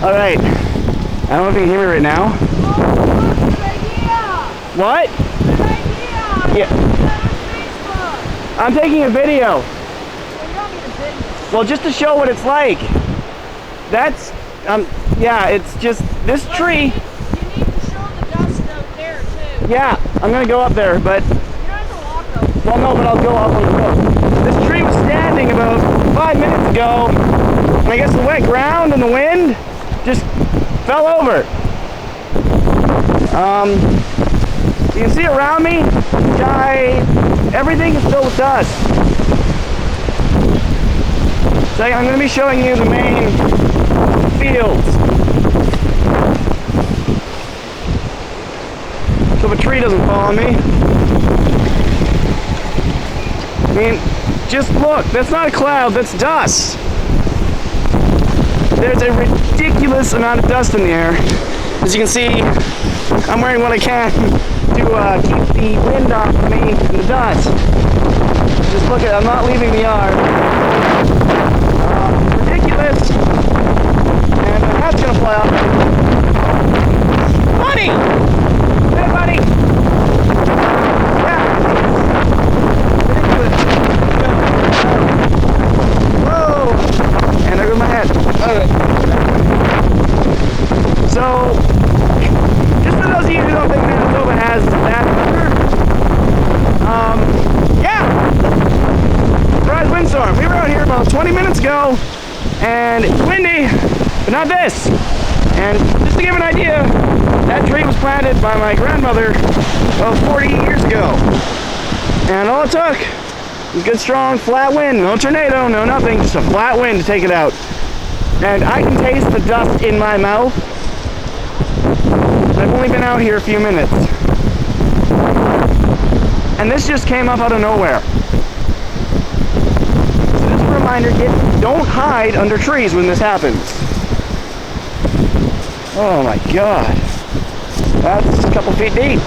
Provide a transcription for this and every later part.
All right. I don't know if you can hear me right now. What? Yeah. I'm taking a video. Well, just to show what it's like. That's, yeah, it's just this tree. You need to show the dust out there too. Yeah, I'm gonna go up there, but. You don't have to walk up. Well, no, but I'll go up on the road. This tree was standing about 5 minutes ago, and I guess the wet ground and the wind just fell over. You can see around me, sky, everything is filled with dust. So I'm going to be showing you the main fields. So the tree doesn't fall on me. I mean, just look, that's not a cloud, that's dust. There's a ridiculous amount of dust in the air. As you can see, I'm wearing what I can to keep the wind off of me and the dust. Just look at, I'm not leaving the yard. Ridiculous. And the hat's gonna fly off. Buddy! Hey, buddy! Yeah. Ridiculous. Whoa! And there goes my hat. Alright. So, just for those of you who don't think Manitoba has that weather, yeah! Surprise windstorm. We were out here about 20 minutes ago, and it's windy, but not this. And just to give an idea, that tree was planted by my grandmother about 40 years ago. And all it took was good, strong, flat wind. No tornado, no nothing, just a flat wind to take it out. And I can taste the dust in my mouth. I've only been out here a few minutes. And this just came up out of nowhere. So just a reminder, don't hide under trees when this happens. Oh my God. That's a couple feet deep.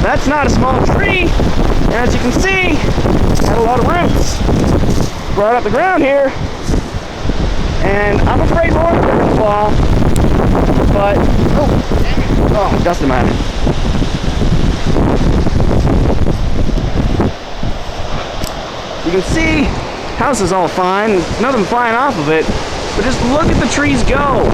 That's not a small tree. And as you can see, it had a lot of roots. Brought up the ground here. And I'm afraid more of them will fall. But, oh, dust in my hand. You can see, house is all fine, nothing flying off of it, but just look at the trees go.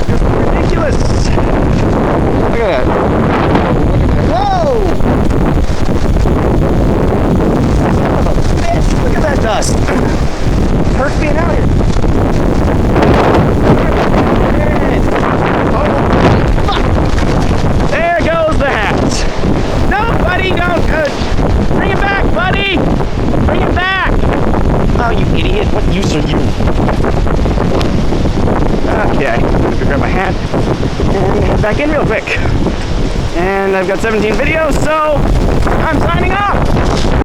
Just ridiculous. Look at that. Whoa! Look at that dust. It hurts being out here. Oh, fuck. There goes the hat. No, buddy, don't. Bring it back, buddy. Bring it back. Oh, you idiot. What use are you? Okay, I'm going to grab my hat and head back in real quick. And I've got 17 videos, so I'm signing off.